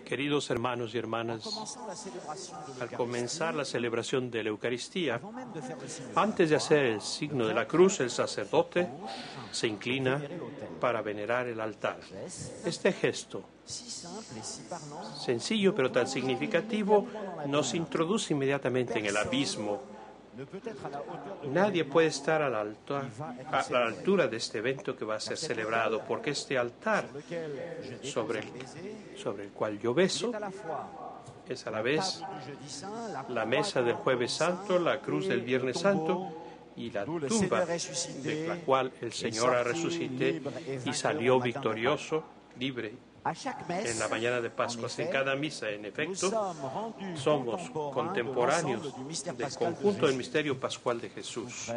Queridos hermanos y hermanas, al comenzar la celebración de la Eucaristía, antes de hacer el signo de la cruz, el sacerdote se inclina para venerar el altar. Este gesto, sencillo pero tan significativo, nos introduce inmediatamente en el abismo. Nadie puede estar a la altura de este evento que va a ser celebrado, porque este altar sobre el cual yo beso es a la vez la mesa del Jueves Santo, la cruz del Viernes Santo y la tumba de la cual el Señor ha resucitado y salió victorioso, libre. En la mañana de Pascua, en cada misa, en efecto, somos contemporáneos del conjunto del misterio pascual de Jesús.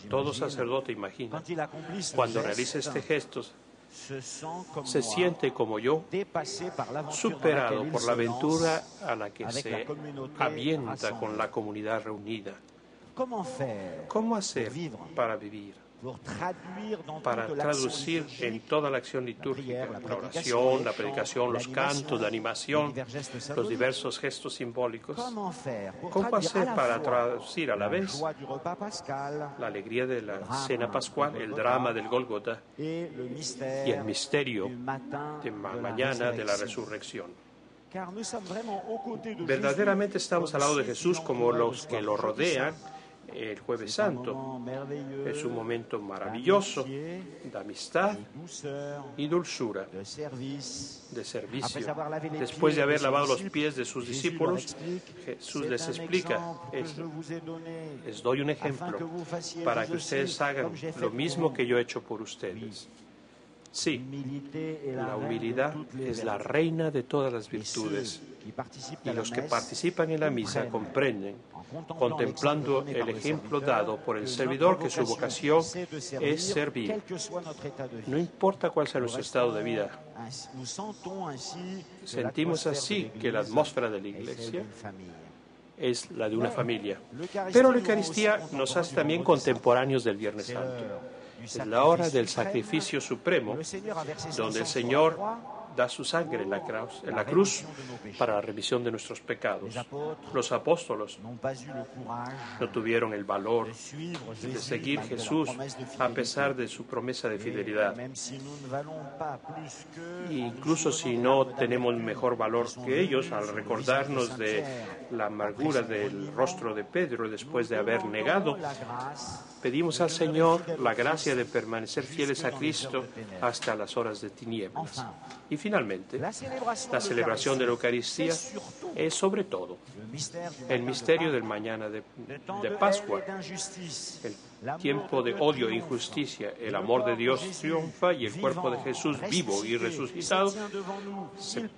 Todo sacerdote imagina, cuando realiza este gesto, se siente como yo, superado por la aventura a la que se avienta con la comunidad reunida. ¿Cómo hacer para vivir? Para traducir en toda la acción litúrgica, la oración, la predicación, los cantos, la animación, los diversos gestos simbólicos. ¿Cómo hacer para traducir a la vez la alegría de la cena pascual, el drama del Gólgota y el misterio de mañana de la resurrección? Verdaderamente estamos al lado de Jesús como los que lo rodean. El Jueves Santo es un momento maravilloso de amistad y dulzura, de servicio. Después de haber lavado los pies de sus discípulos, Jesús les explica, les doy un ejemplo para que ustedes hagan lo mismo que yo he hecho por ustedes. Sí, la humildad es la reina de todas las virtudes, y los que participan en la misa comprenden, contemplando el ejemplo dado por el servidor, que su vocación es servir. No importa cuál sea nuestro estado de vida, sentimos así que la atmósfera de la Iglesia es la de una familia. Pero la Eucaristía nos hace también contemporáneos del Viernes Santo. Es la hora del sacrificio supremo, donde el Señor da su sangre en la cruz para la remisión de nuestros pecados. Los apóstolos no tuvieron el valor de seguir a Jesús a pesar de su promesa de fidelidad. Incluso si no tenemos mejor valor que ellos, al recordarnos de la amargura del rostro de Pedro después de haber negado, pedimos al Señor la gracia de permanecer fieles a Cristo hasta las horas de tinieblas. Y finalmente, la celebración de la Eucaristía es sobre todo el misterio del mañana de Pascua. El tiempo de odio e injusticia, el amor de Dios triunfa y el cuerpo de Jesús vivo y resucitado se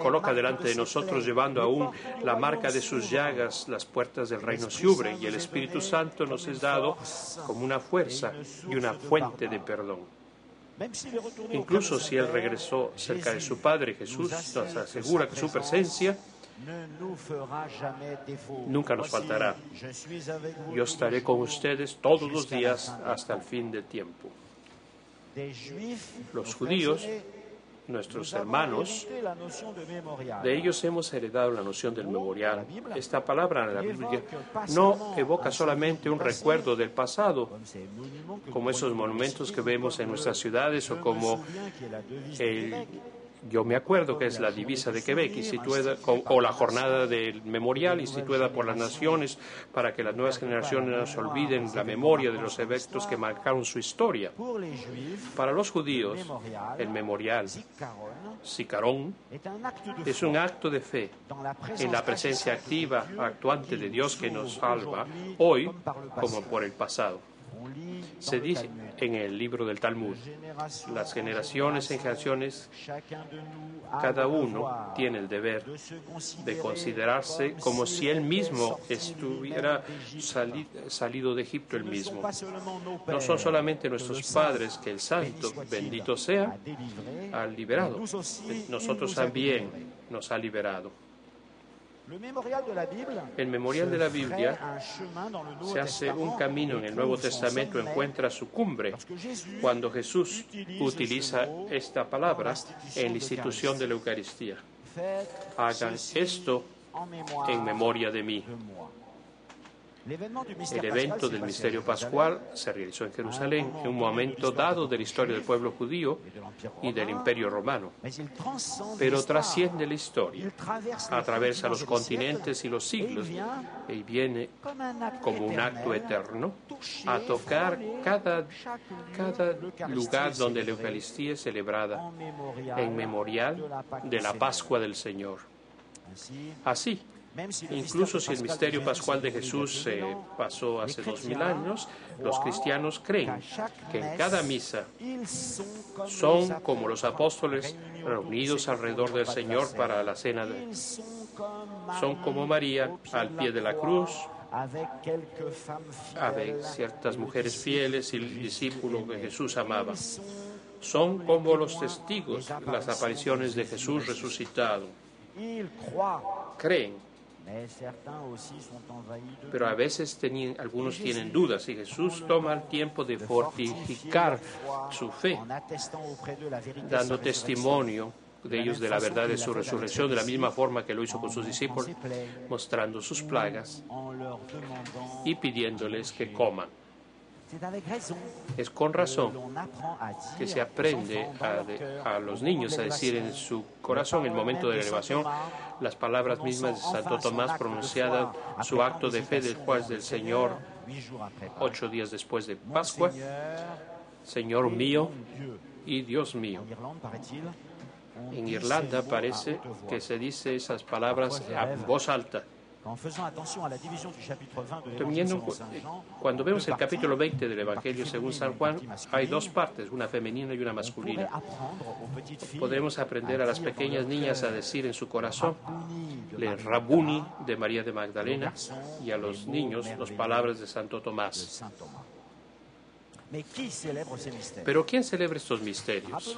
coloca delante de nosotros, llevando aún la marca de sus llagas. Las puertas del reino se abren y el Espíritu Santo nos es dado como una fuerza y una fuente de perdón. Incluso si Él regresó cerca de su Padre, Jesús nos asegura que su presencia nunca nos faltará. Yo estaré con ustedes todos los días hasta el fin del tiempo. Los judíos, nuestros hermanos, de ellos hemos heredado la noción del memorial. Esta palabra en la Biblia no evoca solamente un recuerdo del pasado, como esos monumentos que vemos en nuestras ciudades, o como yo me acuerdo, que es la divisa de Quebec, instituida, o la jornada del memorial instituida por las naciones para que las nuevas generaciones no se olviden la memoria de los eventos que marcaron su historia. Para los judíos, el memorial, Zikaron, es un acto de fe en la presencia activa, actuante de Dios que nos salva hoy como por el pasado. Se dice en el libro del Talmud, las generaciones en generaciones, cada uno tiene el deber de considerarse como si él mismo estuviera salido de Egipto él mismo. No son solamente nuestros padres que el Santo, bendito sea, ha liberado, nosotros también nos ha liberado. El memorial de la Biblia se hace un camino en el Nuevo Testamento, encuentra su cumbre cuando Jesús utiliza esta palabra en la institución de la Eucaristía. Hagan esto en memoria de mí. El evento del misterio pascual se realizó en Jerusalén en un momento dado de la historia del pueblo judío y del Imperio Romano, pero trasciende la historia, atraviesa los continentes y los siglos y viene como un acto eterno a tocar cada lugar donde la Eucaristía es celebrada en memorial de la Pascua del Señor. Así, incluso si el misterio pascual de Jesús se pasó hace 2000 años, los cristianos creen que en cada misa son como los apóstoles reunidos alrededor del Señor para la cena. Son como María al pie de la cruz, avec ciertas mujeres fieles y el discípulo que Jesús amaba. Son como los testigos, las apariciones de Jesús resucitado. Creen, pero a veces algunos tienen dudas y Jesús toma el tiempo de fortificar su fe, dando testimonio de ellos de la verdad de su resurrección, de la misma forma que lo hizo con sus discípulos, mostrando sus plagas y pidiéndoles que coman. Es con razón que se aprende a los niños a decir en su corazón, en el momento de la elevación, las palabras mismas de Santo Tomás pronunciadas, su acto de fe después del Señor, 8 días después de Pascua: Señor mío y Dios mío. En Irlanda parece que se dice esas palabras en voz alta. Cuando vemos el capítulo 20 del Evangelio según San Juan, hay 2 partes, una femenina y una masculina. Podemos aprender a las pequeñas niñas a decir en su corazón el Rabuni de María de Magdalena, y a los niños las palabras de Santo Tomás. Pero ¿quién celebra estos misterios?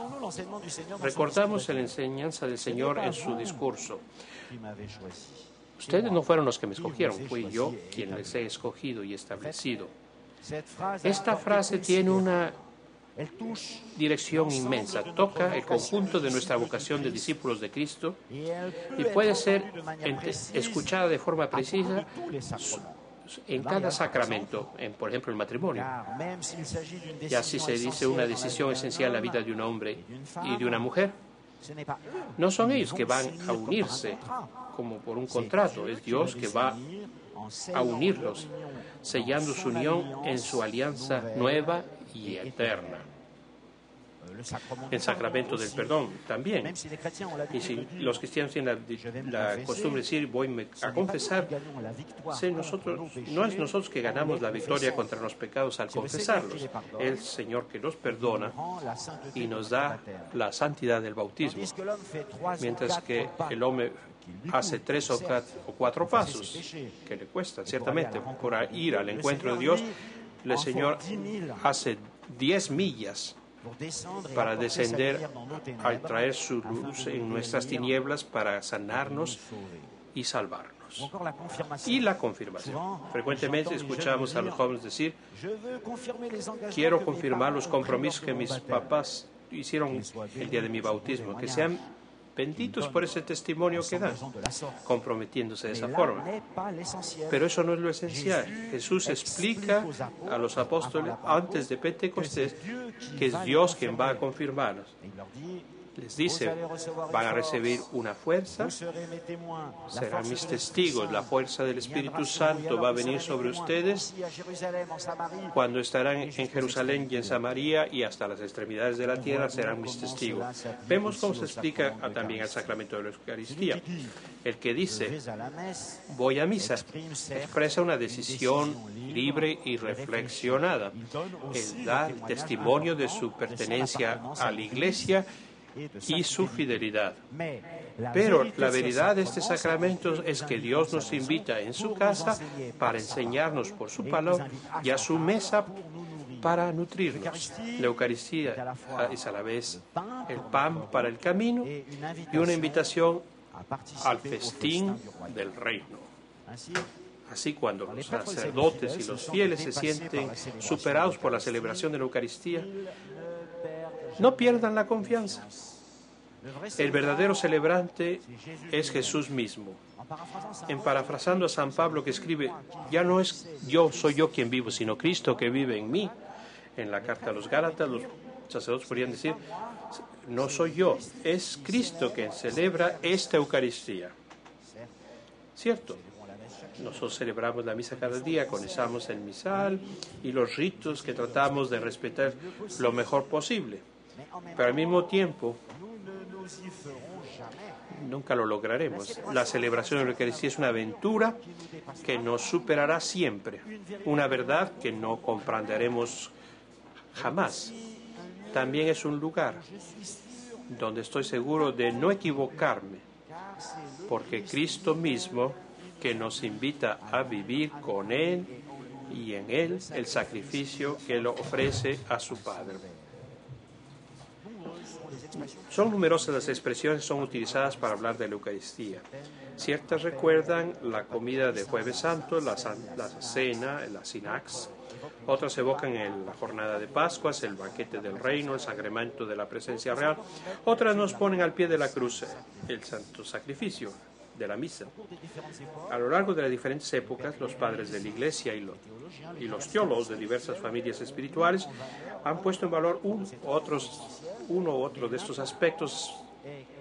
Recordamos la enseñanza del Señor en su discurso. Ustedes no fueron los que me escogieron, fui yo quien les he escogido y establecido. Esta frase tiene una dirección inmensa, toca el conjunto de nuestra vocación de discípulos de Cristo y puede ser escuchada de forma precisa en cada sacramento, por ejemplo el matrimonio. Y así se dice una decisión esencial en la vida de un hombre y de una mujer. No son ellos que van a unirse como por un contrato, es Dios que va a unirlos, sellando su unión en su alianza nueva y eterna. El sacramento del perdón también. Y si los cristianos tienen la costumbre de decir voy a confesar, no es nosotros que ganamos la victoria contra los pecados al confesarlos, es el Señor que los perdona y nos da la santidad del bautismo. Mientras que el hombre hace 3 o 4 pasos que le cuestan, ciertamente, por ir al encuentro de Dios, el Señor hace 10 millas para descender al traer su luz en nuestras tinieblas para sanarnos y salvarnos. Y la confirmación. Frecuentemente escuchamos a los jóvenes decir: quiero confirmar los compromisos que mis papás hicieron el día de mi bautismo, que sean benditos por ese testimonio que dan, comprometiéndose de esa forma. Pero eso no es lo esencial. Jesús explica a los apóstoles antes de Pentecostés que es Dios quien va a confirmarlos. Les dice, van a recibir una fuerza, serán mis testigos, la fuerza del Espíritu Santo va a venir sobre ustedes cuando estarán en Jerusalén y en Samaria y hasta las extremidades de la tierra serán mis testigos. Vemos cómo se explica también el sacramento de la Eucaristía. El que dice, voy a misa, expresa una decisión libre y reflexionada. Él da el testimonio de su pertenencia a la Iglesia y su fidelidad. Pero la veridad de este sacramento es que Dios nos invita en su casa para enseñarnos por su palabra y a su mesa para nutrirnos. La Eucaristía es a la vez el pan para el camino y una invitación al festín del reino. Así, cuando los sacerdotes y los fieles se sienten superados por la celebración de la Eucaristía, no pierdan la confianza. El verdadero celebrante es Jesús mismo. En parafrasando a San Pablo, que escribe: ya no es soy yo quien vivo, sino Cristo que vive en mí. En la carta a los Gálatas, los sacerdotes podrían decir: no soy yo, es Cristo quien celebra esta Eucaristía. ¿Cierto? Nosotros celebramos la misa cada día, comenzamos el misal y los ritos que tratamos de respetar lo mejor posible. Pero al mismo tiempo, nunca lo lograremos. La celebración de la Eucaristía es una aventura que nos superará siempre, una verdad que no comprenderemos jamás. También es un lugar donde estoy seguro de no equivocarme, porque Cristo mismo, que nos invita a vivir con Él y en Él el sacrificio que Él ofrece a su Padre. Son numerosas las expresiones que son utilizadas para hablar de la Eucaristía. Ciertas recuerdan la comida de Jueves Santo, la cena, la sinax. Otras evocan la jornada de Pascuas, el banquete del reino, el sacramento de la presencia real. Otras nos ponen al pie de la cruz el santo sacrificio de la misa. A lo largo de las diferentes épocas, los padres de la Iglesia y los teólogos de diversas familias espirituales han puesto en valor uno u otro de estos aspectos,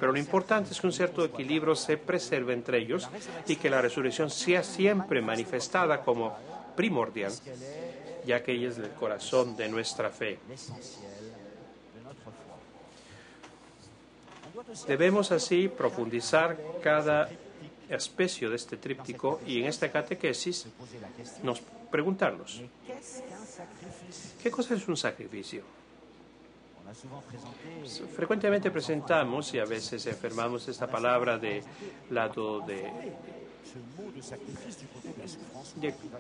pero lo importante es que un cierto equilibrio se preserve entre ellos y que la resurrección sea siempre manifestada como primordial, ya que ella es el corazón de nuestra fe. Debemos así profundizar cada aspecto de este tríptico y en esta catequesis nos preguntarnos: ¿qué cosa es un sacrificio? Frecuentemente presentamos y a veces enfermamos esta palabra de lado de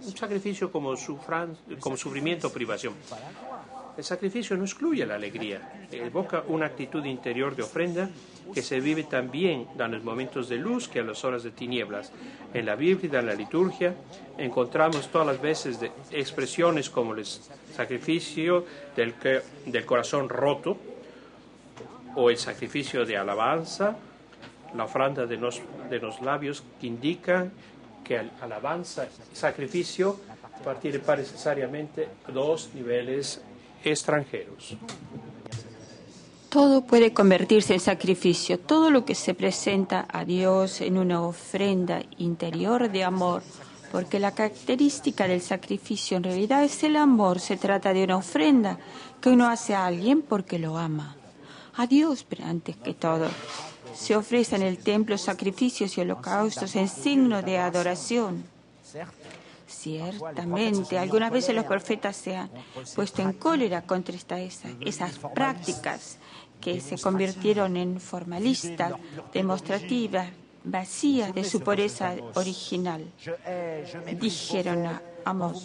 un sacrificio como sufrimiento o privación. El sacrificio no excluye la alegría, evoca una actitud interior de ofrenda que se vive también en los momentos de luz que en las horas de tinieblas. En la Biblia y en la liturgia encontramos todas las veces expresiones como el sacrificio del corazón roto o el sacrificio de alabanza, la ofrenda de los labios, que indican que alabanza y sacrificio participan necesariamente dos niveles extranjeros. Todo puede convertirse en sacrificio. Todo lo que se presenta a Dios en una ofrenda interior de amor, porque la característica del sacrificio en realidad es el amor. Se trata de una ofrenda que uno hace a alguien porque lo ama. A Dios, pero antes que todo. Se ofrecen en el templo sacrificios y holocaustos en signo de adoración. Ciertamente, algunas veces los profetas se han puesto en cólera contra esas prácticas que se convirtieron en formalistas, demostrativas, vacías de su pureza original. Dijeron a Amós: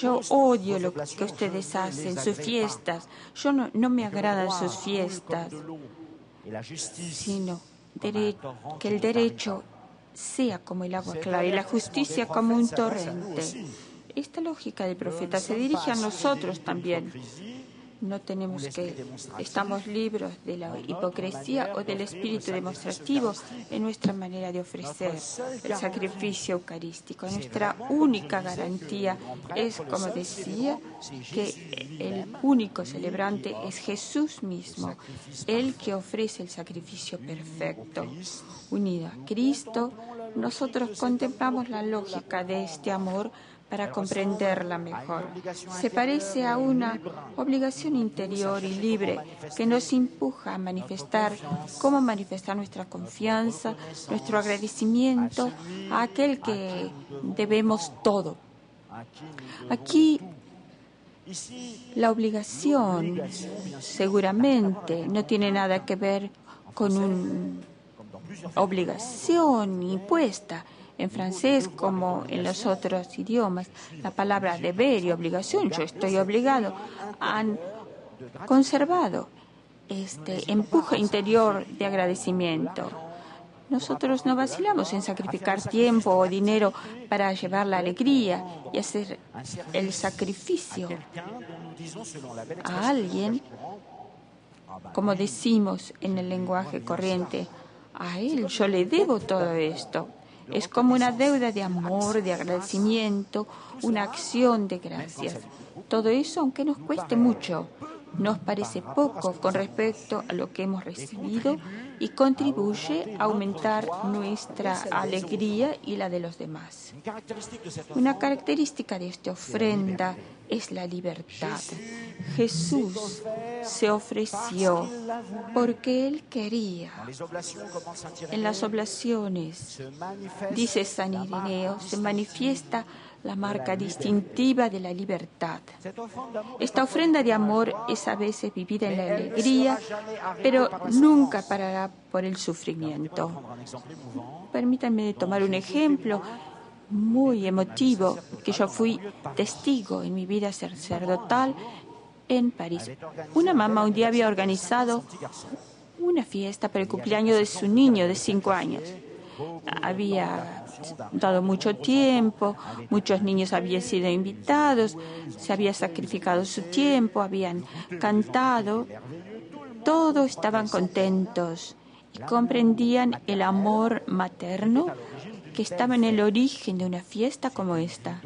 yo odio lo que ustedes hacen, sus fiestas, no me agradan sus fiestas, sino que el derecho sea como el agua clara y la justicia como un torrente. Esta lógica del profeta se dirige a nosotros también. Estamos libres de la hipocresía o del espíritu demostrativo en nuestra manera de ofrecer el sacrificio eucarístico. Nuestra única garantía es, como decía, que el único celebrante es Jesús mismo, el que ofrece el sacrificio perfecto. Unido a Cristo, nosotros contemplamos la lógica de este amor para comprenderla mejor. Se parece a una obligación interior y libre que nos empuja a manifestar nuestra confianza, nuestro agradecimiento a aquel que debemos todo. Aquí la obligación seguramente no tiene nada que ver con una obligación impuesta. En francés, como en los otros idiomas, la palabra deber y obligación, yo estoy obligado, han conservado este empuje interior de agradecimiento. Nosotros no vacilamos en sacrificar tiempo o dinero para llevar la alegría y hacer el sacrificio a alguien, como decimos en el lenguaje corriente. A él yo le debo todo esto. Es como una deuda de amor, de agradecimiento, una acción de gracias. Todo eso, aunque nos cueste mucho, nos parece poco con respecto a lo que hemos recibido y contribuye a aumentar nuestra alegría y la de los demás. Una característica de esta ofrenda es la libertad. Jesús se ofreció porque Él quería. En las oblaciones, dice San Ireneo, se manifiesta la marca distintiva de la libertad. Esta ofrenda de amor es a veces vivida en la alegría, pero nunca parará por el sufrimiento. Permítanme tomar un ejemplo muy emotivo que yo fui testigo en mi vida sacerdotal en París. Una mamá un día había organizado una fiesta para el cumpleaños de su niño de 5 años. Había dado mucho tiempo, muchos niños habían sido invitados, se había sacrificado su tiempo, habían cantado, todos estaban contentos y comprendían el amor materno que estaba en el origen de una fiesta como esta.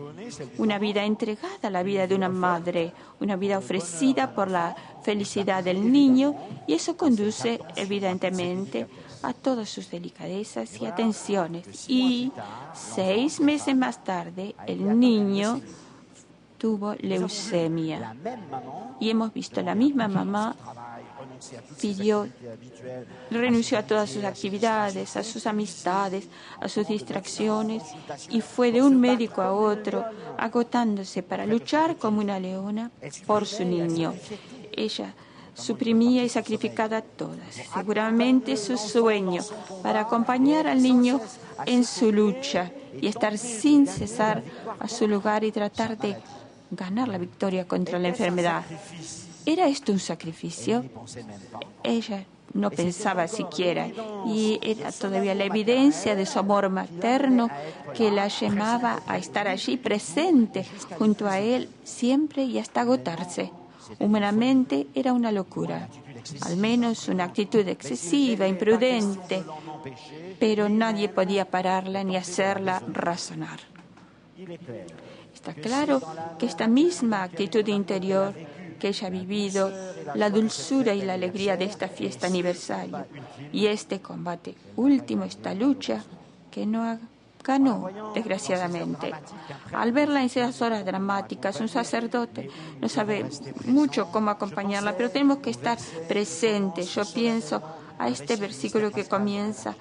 Una vida entregada a la vida de una madre, una vida ofrecida por la felicidad del niño, y eso conduce evidentemente a todas sus delicadezas y atenciones. Y 6 meses más tarde, el niño tuvo leucemia. Y hemos visto la misma mamá renunció a todas sus actividades, a sus amistades, a sus distracciones y fue de un médico a otro, agotándose para luchar como una leona por su niño. Ella suprimía y sacrificaba todas, seguramente su sueño, para acompañar al niño en su lucha y estar sin cesar a su lugar y tratar de ganar la victoria contra la enfermedad. ¿Era esto un sacrificio? Ella no pensaba siquiera, y era todavía la evidencia de su amor materno que la llamaba a estar allí presente junto a él siempre y hasta agotarse. Humanamente era una locura, al menos una actitud excesiva, imprudente, pero nadie podía pararla ni hacerla razonar. Está claro que esta misma actitud interior que ella ha vivido, la dulzura y la alegría de esta fiesta aniversario y este combate último, esta lucha que no ganó, desgraciadamente. Al verla en esas horas dramáticas, un sacerdote no sabe mucho cómo acompañarla, pero tenemos que estar presentes. Yo pienso a este versículo que comienza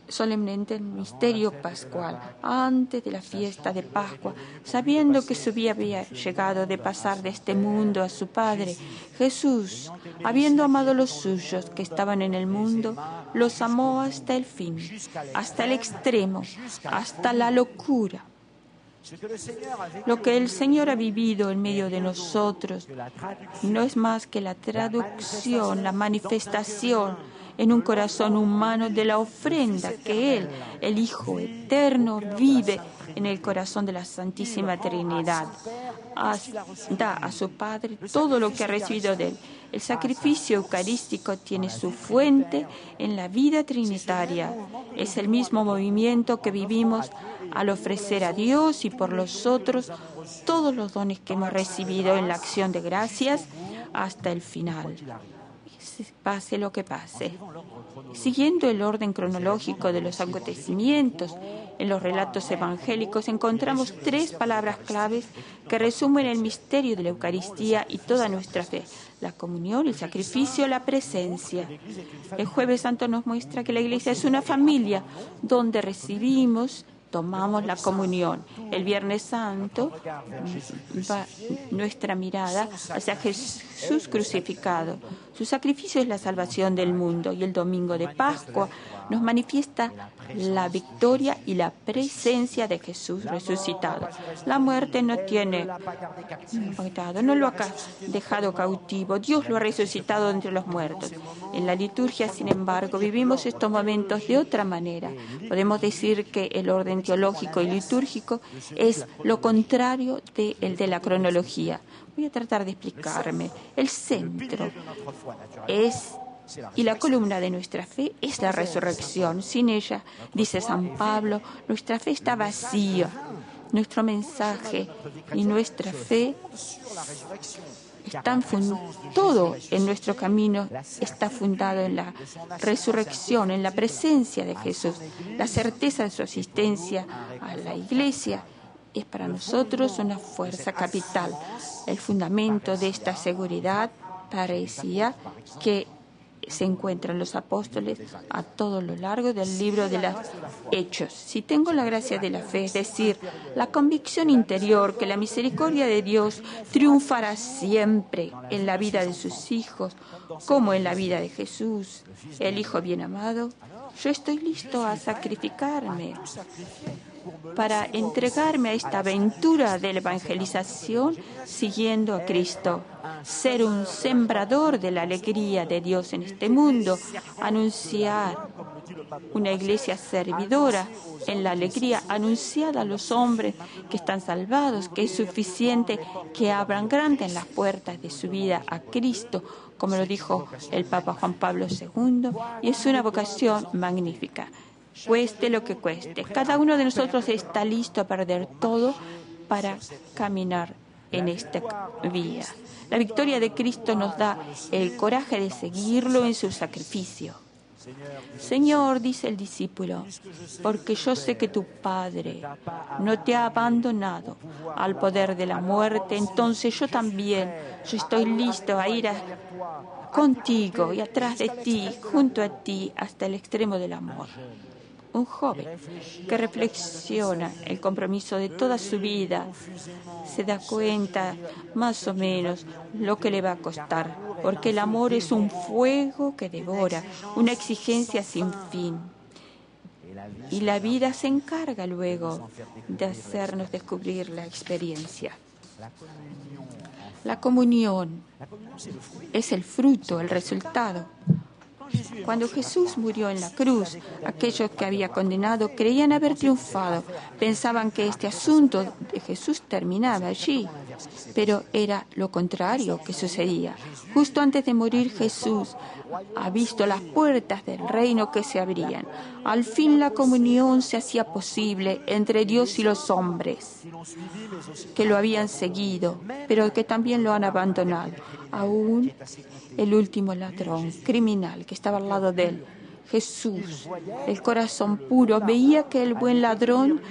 solemnemente el misterio pascual, antes de la fiesta de Pascua, sabiendo que su día había llegado de pasar de este mundo a su Padre. Jesús, habiendo amado a los suyos que estaban en el mundo, los amó hasta el fin, hasta el extremo, hasta la locura. Lo que el Señor ha vivido en medio de nosotros no es más que la traducción, la manifestación en un corazón humano de la ofrenda que Él, el Hijo Eterno, vive en el corazón de la Santísima Trinidad. Da a su Padre todo lo que ha recibido de Él. El sacrificio eucarístico tiene su fuente en la vida trinitaria. Es el mismo movimiento que vivimos al ofrecer a Dios y por los otros todos los dones que hemos recibido en la acción de gracias hasta el final. Pase lo que pase. Siguiendo el orden cronológico de los acontecimientos en los relatos evangélicos, encontramos 3 palabras claves que resumen el misterio de la Eucaristía y toda nuestra fe: la comunión, el sacrificio, la presencia. El Jueves Santo nos muestra que la Iglesia es una familia donde recibimos, tomamos la comunión. El Viernes Santo va nuestra mirada hacia Jesús crucificado. Su sacrificio es la salvación del mundo y el domingo de Pascua nos manifiesta la victoria y la presencia de Jesús resucitado. La muerte no lo ha dejado cautivo. Dios lo ha resucitado entre los muertos. En la liturgia, sin embargo, vivimos estos momentos de otra manera. Podemos decir que el orden teológico y litúrgico es lo contrario del de la cronología. Voy a tratar de explicarme. El centro y la columna de nuestra fe es la resurrección. Sin ella, dice San Pablo, nuestra fe está vacía. Nuestro mensaje y nuestra fe todo en nuestro camino está fundado en la resurrección, en la presencia de Jesús. La certeza de su asistencia a la Iglesia es para nosotros una fuerza capital. El fundamento de esta seguridad parecía que se encuentran los apóstoles a todo lo largo del libro de los Hechos. Si tengo la gracia de la fe, es decir, la convicción interior que la misericordia de Dios triunfará siempre en la vida de sus hijos, como en la vida de Jesús, el Hijo bien amado, yo estoy listo a sacrificarme para entregarme a esta aventura de la evangelización siguiendo a Cristo, ser un sembrador de la alegría de Dios en este mundo, anunciar una iglesia servidora en la alegría, anunciada a los hombres que están salvados, que es suficiente que abran grandes las puertas de su vida a Cristo, como lo dijo el Papa Juan Pablo II, y es una vocación magnífica. Cueste lo que cueste. Cada uno de nosotros está listo a perder todo para caminar en esta vía. La victoria de Cristo nos da el coraje de seguirlo en su sacrificio. Señor, dice el discípulo, porque yo sé que tu Padre no te ha abandonado al poder de la muerte, entonces yo también, yo estoy listo a ir contigo y atrás de ti, junto a ti, hasta el extremo del amor. Un joven que reflexiona el compromiso de toda su vida, se da cuenta más o menos lo que le va a costar, porque el amor es un fuego que devora, una exigencia sin fin. Y la vida se encarga luego de hacernos descubrir la experiencia. La comunión es el fruto, el resultado. Cuando Jesús murió en la cruz, aquellos que había condenado creían haber triunfado. Pensaban que este asunto de Jesús terminaba allí, pero era lo contrario que sucedía. Justo antes de morir, Jesús ha visto las puertas del reino que se abrían. Al fin la comunión se hacía posible entre Dios y los hombres que lo habían seguido, pero que también lo han abandonado. Aún el último ladrón, criminal, que estaba al lado de él, Jesús, el corazón puro, veía que el buen ladrón,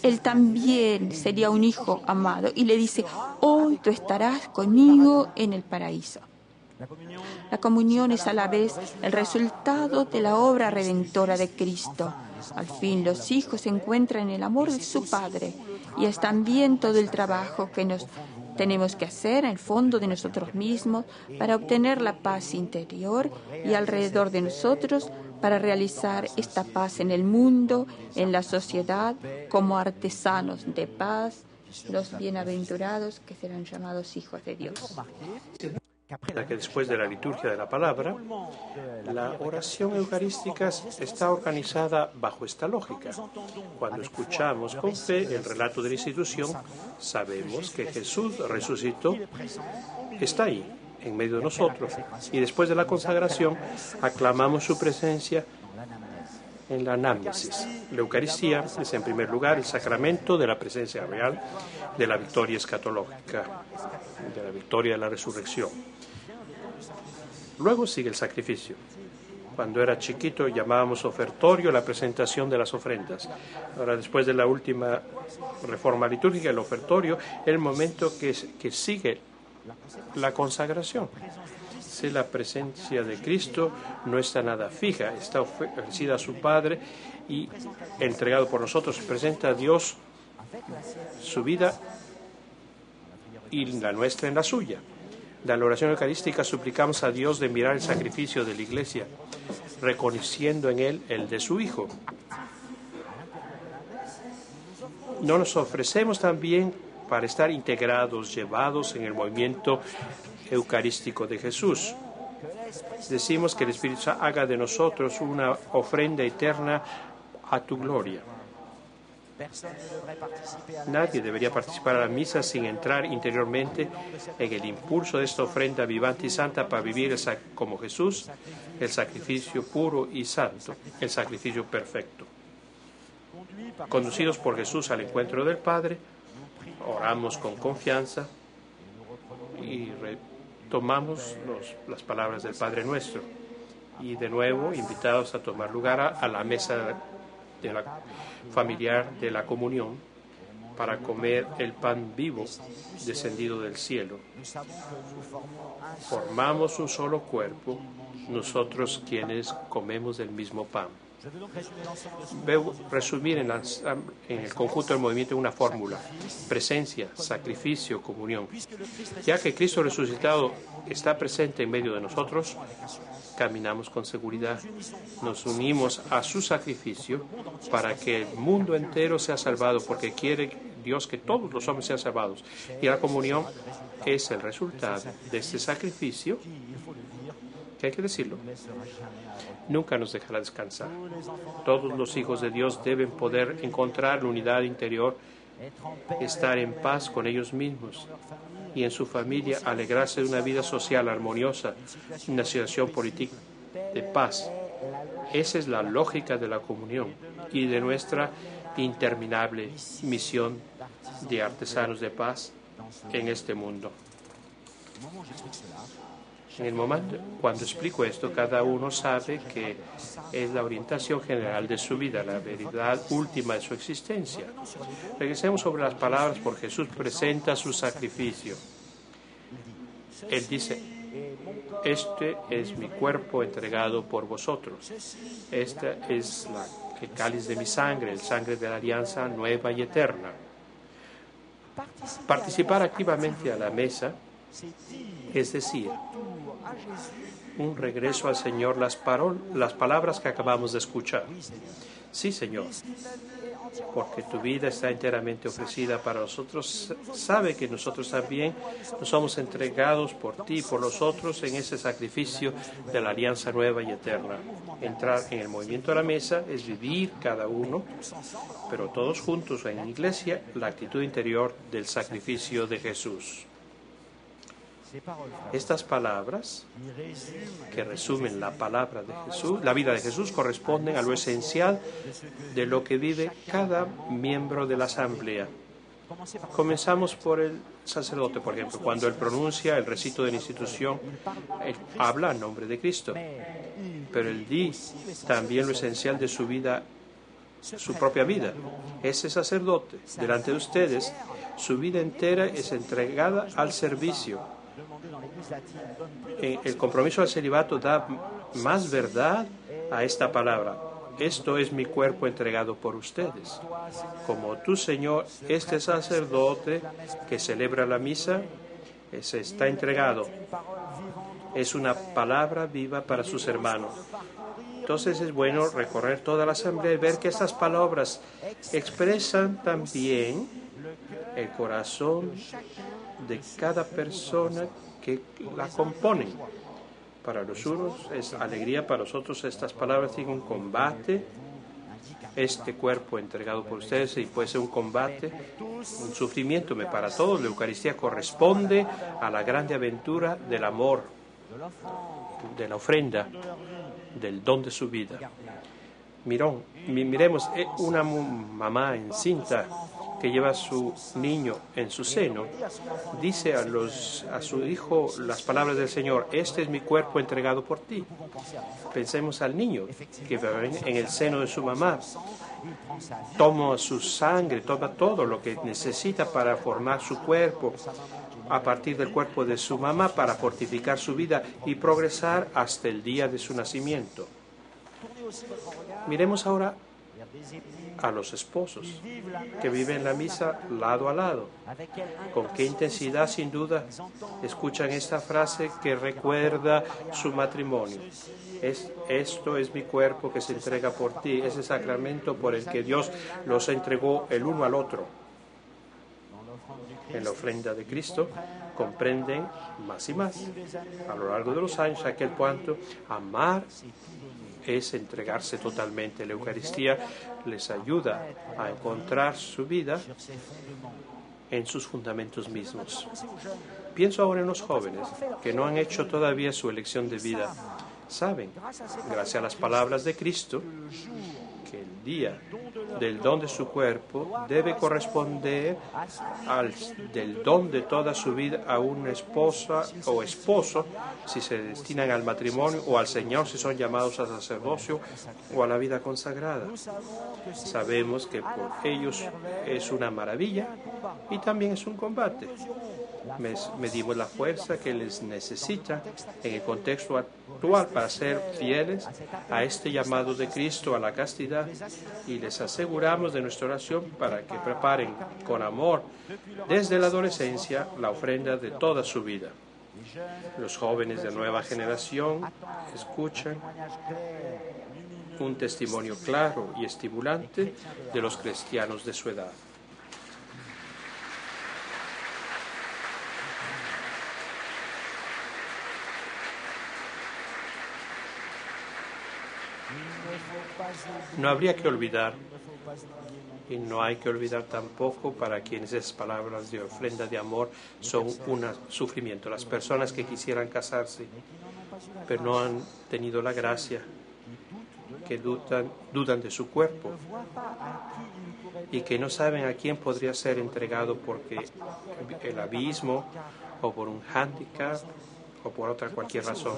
él también sería un hijo amado, y le dice, hoy tú estarás conmigo en el paraíso. La comunión es a la vez el resultado de la obra redentora de Cristo. Al fin los hijos se encuentran en el amor de su Padre, y es también todo el trabajo que nos tenemos que hacer en el fondo de nosotros mismos para obtener la paz interior y alrededor de nosotros para realizar esta paz en el mundo, en la sociedad, como artesanos de paz, los bienaventurados que serán llamados hijos de Dios. Que después de la liturgia de la palabra, la oración eucarística está organizada bajo esta lógica. Cuando escuchamos con fe el relato de la institución, sabemos que Jesús resucitó, está ahí, en medio de nosotros, y después de la consagración aclamamos su presencia en la anamnesis. La Eucaristía es, en primer lugar, el sacramento de la presencia real de la victoria escatológica, de la victoria de la resurrección. Luego sigue el sacrificio. Cuando era chiquito llamábamos ofertorio la presentación de las ofrendas. Ahora, después de la última reforma litúrgica, el ofertorio es el momento que sigue la consagración. Si la presencia de Cristo no está nada fija, está ofrecida a su Padre y entregado por nosotros, presenta a Dios su vida y la nuestra en la suya. De la oración eucarística suplicamos a Dios de mirar el sacrificio de la Iglesia, reconociendo en él el de su Hijo. No nos ofrecemos también para estar integrados, llevados en el movimiento eucarístico de Jesús. Decimos que el Espíritu haga de nosotros una ofrenda eterna a tu gloria. Nadie debería participar a la misa sin entrar interiormente en el impulso de esta ofrenda vivante y santa para vivir como Jesús, el sacrificio puro y santo, el sacrificio perfecto. Conducidos por Jesús al encuentro del Padre, oramos con confianza y retomamos las palabras del Padre Nuestro. Y de nuevo, invitados a tomar lugar a la mesa familiar de la comunión para comer el pan vivo descendido del cielo. Formamos un solo cuerpo, nosotros quienes comemos del mismo pan. Veo resumir en el conjunto del movimiento una fórmula: presencia, sacrificio, comunión. Ya que Cristo resucitado está presente en medio de nosotros, caminamos con seguridad, nos unimos a su sacrificio para que el mundo entero sea salvado, porque quiere Dios que todos los hombres sean salvados. Y la comunión es el resultado de este sacrificio, que hay que decirlo, nunca nos dejará descansar. Todos los hijos de Dios deben poder encontrar la unidad interior, estar en paz con ellos mismos y en su familia, alegrarse de una vida social armoniosa, una situación política de paz. Esa es la lógica de la comunión y de nuestra interminable misión de artesanos de paz en este mundo. En el momento, cuando explico esto, cada uno sabe que es la orientación general de su vida, la verdad última de su existencia. Regresemos sobre las palabras, porque Jesús presenta su sacrificio. Él dice: este es mi cuerpo entregado por vosotros. Este es el cáliz de mi sangre, el sangre de la alianza nueva y eterna. Participar activamente a la mesa es decir, un regreso al Señor, las palabras que acabamos de escuchar. Sí, Señor, porque tu vida está enteramente ofrecida para nosotros. Sabe que nosotros también nos somos entregados por ti y por los otros en ese sacrificio de la alianza nueva y eterna. Entrar en el movimiento de la mesa es vivir cada uno, pero todos juntos en la iglesia, la actitud interior del sacrificio de Jesús. Estas palabras, que resumen la palabra de Jesús, la vida de Jesús, corresponden a lo esencial de lo que vive cada miembro de la asamblea. Comenzamos por el sacerdote, por ejemplo. Cuando él pronuncia el recito de la institución, él habla en nombre de Cristo, pero él dice también lo esencial de su vida, su propia vida. Ese sacerdote, delante de ustedes, su vida entera es entregada al servicio. El compromiso al celibato da más verdad a esta palabra. Esto es mi cuerpo entregado por ustedes. Como tú, Señor, este sacerdote que celebra la misa, se está entregado. Es una palabra viva para sus hermanos. Entonces es bueno recorrer toda la asamblea y ver que estas palabras expresan también el corazón de cada persona que la componen. Para los unos es alegría, para los otros estas palabras tienen un combate. Este cuerpo entregado por ustedes, y puede ser un combate, un sufrimiento. Para todos la Eucaristía corresponde a la grande aventura del amor, de la ofrenda, del don de su vida. Miremos una mamá encinta que lleva a su niño en su seno, dice a su hijo las palabras del Señor: este es mi cuerpo entregado por ti. Pensemos al niño que en el seno de su mamá toma su sangre, toma todo lo que necesita para formar su cuerpo a partir del cuerpo de su mamá, para fortificar su vida y progresar hasta el día de su nacimiento. Miremos ahora a los esposos que viven la misa lado a lado. Con qué intensidad, sin duda, escuchan esta frase que recuerda su matrimonio. Esto es mi cuerpo que se entrega por ti, ese sacramento por el que Dios los entregó el uno al otro. En la ofrenda de Cristo comprenden más y más a lo largo de los años aquel cuanto amar es entregarse totalmente. La Eucaristía les ayuda a encontrar su vida en sus fundamentos mismos. Pienso ahora en los jóvenes que no han hecho todavía su elección de vida. Saben, gracias a las palabras de Cristo, que el día del don de su cuerpo debe corresponder al del don de toda su vida a una esposa o esposo si se destinan al matrimonio, o al Señor si son llamados al sacerdocio o a la vida consagrada. Sabemos que por ellos es una maravilla y también es un combate. Medimos la fuerza que les necesita en el contexto actual para ser fieles a este llamado de Cristo a la castidad, y les aseguramos de nuestra oración para que preparen con amor desde la adolescencia la ofrenda de toda su vida. Los jóvenes de nueva generación escuchan un testimonio claro y estimulante de los cristianos de su edad. No habría que olvidar, y no hay que olvidar tampoco para quienes esas palabras de ofrenda de amor son un sufrimiento. Las personas que quisieran casarse, pero no han tenido la gracia, que dudan de su cuerpo y que no saben a quién podría ser entregado porque el abismo o por un hándicap o por otra cualquier razón.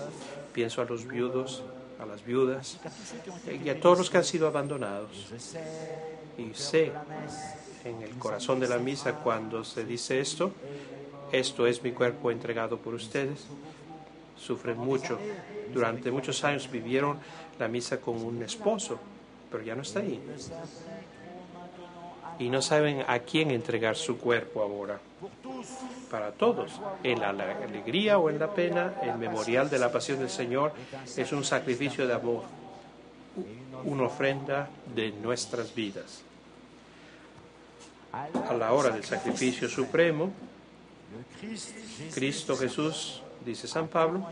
Pienso a los viudos, a las viudas y a todos los que han sido abandonados. Y sé en el corazón de la misa cuando se dice esto es mi cuerpo entregado por ustedes. Sufren mucho. Durante muchos años vivieron la misa con un esposo, pero ya no está ahí. Y no saben a quién entregar su cuerpo ahora. Para todos, en la alegría o en la pena, el memorial de la pasión del Señor es un sacrificio de amor, una ofrenda de nuestras vidas. A la hora del sacrificio supremo, Cristo Jesús, dice San Pablo,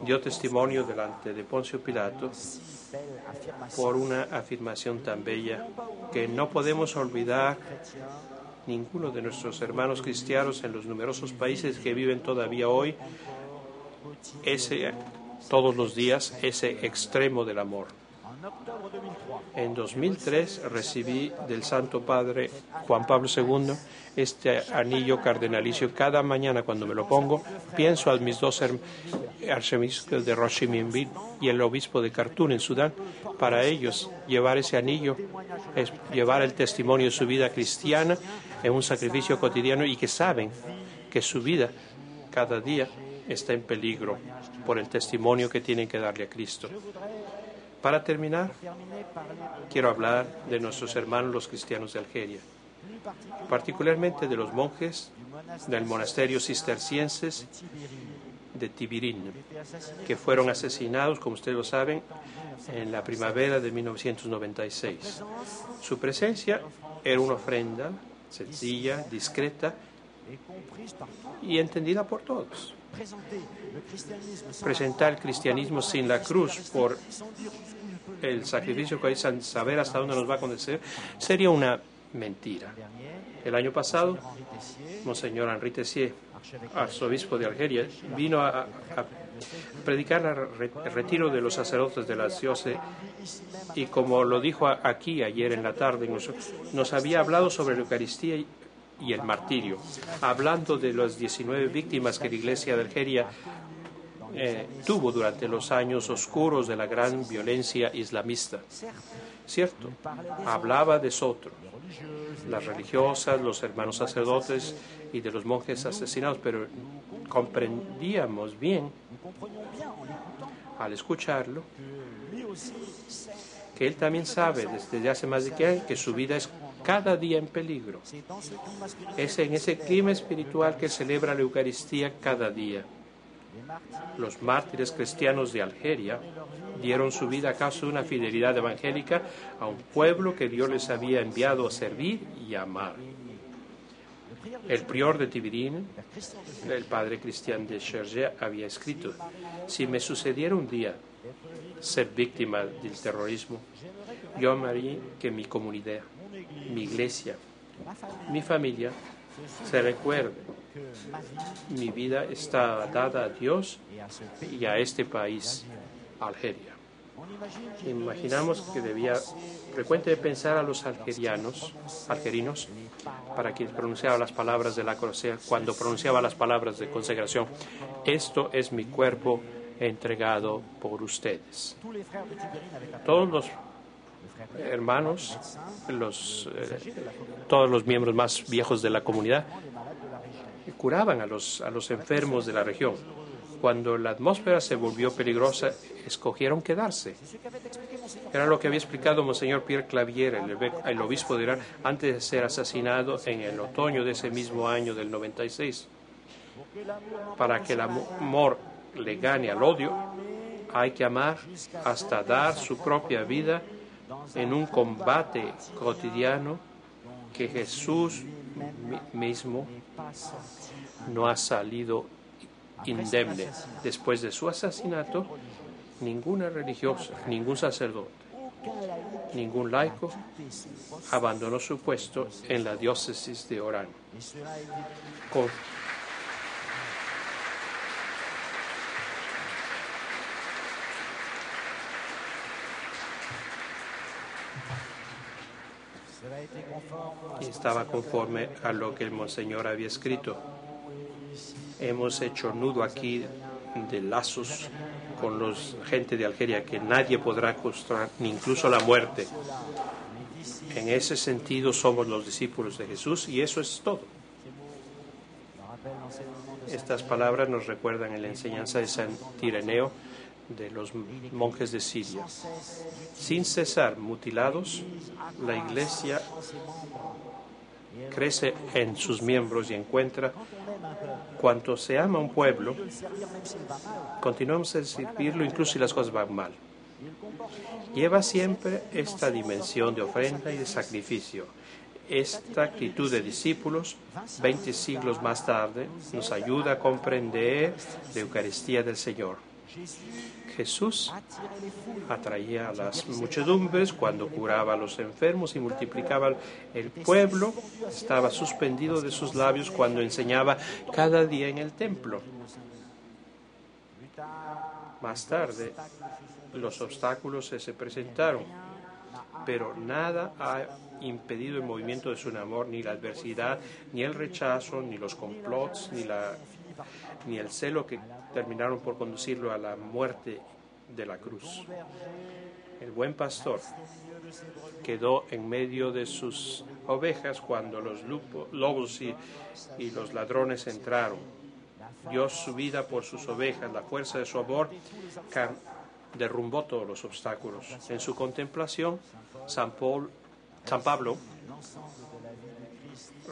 dio testimonio delante de Poncio Pilato por una afirmación tan bella que no podemos olvidar ninguno de nuestros hermanos cristianos en los numerosos países que viven todavía hoy todos los días ese extremo del amor. En 2003 recibí del Santo Padre Juan Pablo II este anillo cardenalicio. Cada mañana cuando me lo pongo pienso a mis dos arzobispos de Ho Chi Minh y el obispo de Khartoum en Sudán. Para ellos llevar ese anillo es llevar el testimonio de su vida cristiana en un sacrificio cotidiano, y que saben que su vida cada día está en peligro por el testimonio que tienen que darle a Cristo. Para terminar, quiero hablar de nuestros hermanos los cristianos de Algeria, particularmente de los monjes del monasterio cistercienses de Tibirín, que fueron asesinados, como ustedes lo saben, en la primavera de 1996. Su presencia era una ofrenda sencilla, discreta y entendida por todos. Presentar el cristianismo sin la cruz por el sacrificio que hay, sin saber hasta dónde nos va a conducir, sería una mentira. El año pasado, Monseñor Henri Tessier, arzobispo de Algeria, vino a predicar el retiro de los sacerdotes de la diócesis, y como lo dijo aquí ayer en la tarde, nos había hablado sobre la Eucaristía y el martirio, hablando de las 19 víctimas que la Iglesia de Algeria tuvo durante los años oscuros de la gran violencia islamista. Cierto, hablaba de Sotro, las religiosas, los hermanos sacerdotes y de los monjes asesinados, pero comprendíamos bien al escucharlo que él también sabe desde hace más de 100 años que su vida es cada día en peligro. Es en ese clima espiritual que celebra la Eucaristía cada día. Los mártires cristianos de Algeria dieron su vida a causa de una fidelidad evangélica a un pueblo que Dios les había enviado a servir y amar. El prior de Tibirín, el padre Christian de Chergé, había escrito: si me sucediera un día ser víctima del terrorismo, yo amaría que mi comunidad, mi iglesia, mi familia se recuerde. Mi vida está dada a Dios y a este país, Algeria. Imaginamos que debía frecuente pensar a los algerinos, para quienes pronunciaba las palabras de la cruz, cuando pronunciaba las palabras de consagración: esto es mi cuerpo entregado por ustedes. Todos los hermanos, todos los miembros más viejos de la comunidad curaban a los enfermos de la región. Cuando la atmósfera se volvió peligrosa, escogieron quedarse. Era lo que había explicado Monseñor Pierre Clavier, el obispo de Irán, antes de ser asesinado en el otoño de ese mismo año del 96. Para que el amor le gane al odio, hay que amar hasta dar su propia vida en un combate cotidiano que Jesús mismo no ha salido indemne. Después de su asesinato, ninguna religiosa, ningún sacerdote, ningún laico abandonó su puesto en la diócesis de Orán. Y estaba conforme a lo que el Monseñor había escrito. Hemos hecho nudo aquí de lazos con los gente de Algeria que nadie podrá construir, ni incluso la muerte. En ese sentido somos los discípulos de Jesús y eso es todo. Estas palabras nos recuerdan en la enseñanza de San Ireneo de los monjes de Siria. Sin cesar mutilados, la Iglesia crece en sus miembros y encuentra: cuanto se ama un pueblo, continuamos a servirlo incluso si las cosas van mal. Lleva siempre esta dimensión de ofrenda y de sacrificio. Esta actitud de discípulos, 20 siglos más tarde, nos ayuda a comprender la Eucaristía del Señor. Jesús atraía a las muchedumbres cuando curaba a los enfermos y multiplicaba el pueblo. Estaba suspendido de sus labios cuando enseñaba cada día en el templo. Más tarde, los obstáculos se presentaron, pero nada ha impedido el movimiento de su amor, ni la adversidad, ni el rechazo, ni los complots, ni el celo que terminaron por conducirlo a la muerte de la cruz. El buen pastor quedó en medio de sus ovejas cuando los lobos y los ladrones entraron. Dio su vida por sus ovejas. La fuerza de su amor derrumbó todos los obstáculos. En su contemplación, San Pablo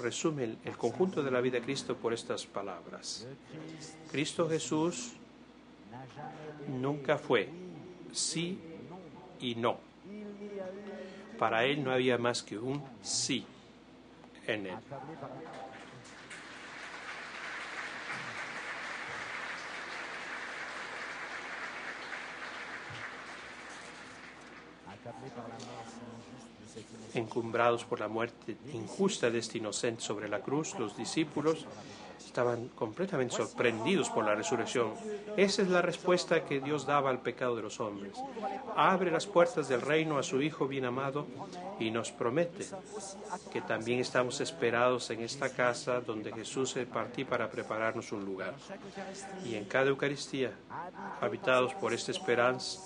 resume el conjunto de la vida de Cristo por estas palabras: Cristo Jesús nunca fue sí y no. Para él no había más que un sí en él. Encumbrados por la muerte injusta de este inocente sobre la cruz, los discípulos estaban completamente sorprendidos por la resurrección. Esa es la respuesta que Dios daba al pecado de los hombres. Abre las puertas del reino a su Hijo bien amado y nos promete que también estamos esperados en esta casa donde Jesús se partió para prepararnos un lugar. Y en cada Eucaristía, habitados por esta esperanza,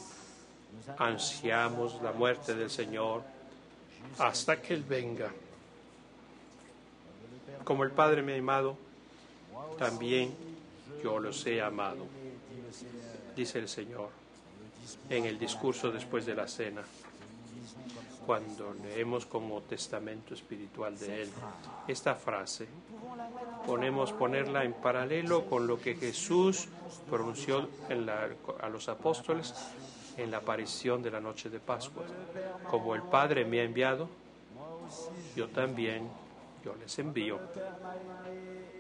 ansiamos la muerte del Señor hasta que Él venga. Como el Padre me ha amado, también yo los he amado, dice el Señor en el discurso después de la cena. cuando leemos como testamento espiritual de Él. Esta frase podemos ponerla en paralelo con lo que Jesús pronunció a los apóstoles en la aparición de la noche de Pascua. Como el Padre me ha enviado, yo les envío.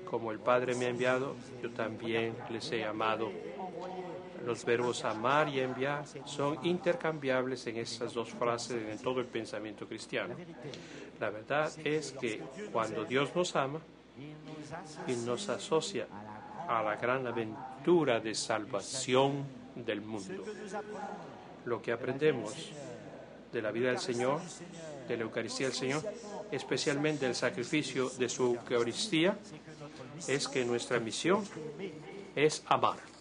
Como el Padre me ha enviado, yo también les he amado. Los verbos amar y enviar son intercambiables en estas dos frases en todo el pensamiento cristiano. La verdad es que cuando Dios nos ama y nos asocia a la gran aventura de salvación del mundo, lo que aprendemos de la vida del Señor, de la Eucaristía del Señor, especialmente del sacrificio de su Eucaristía, es que nuestra misión es amar.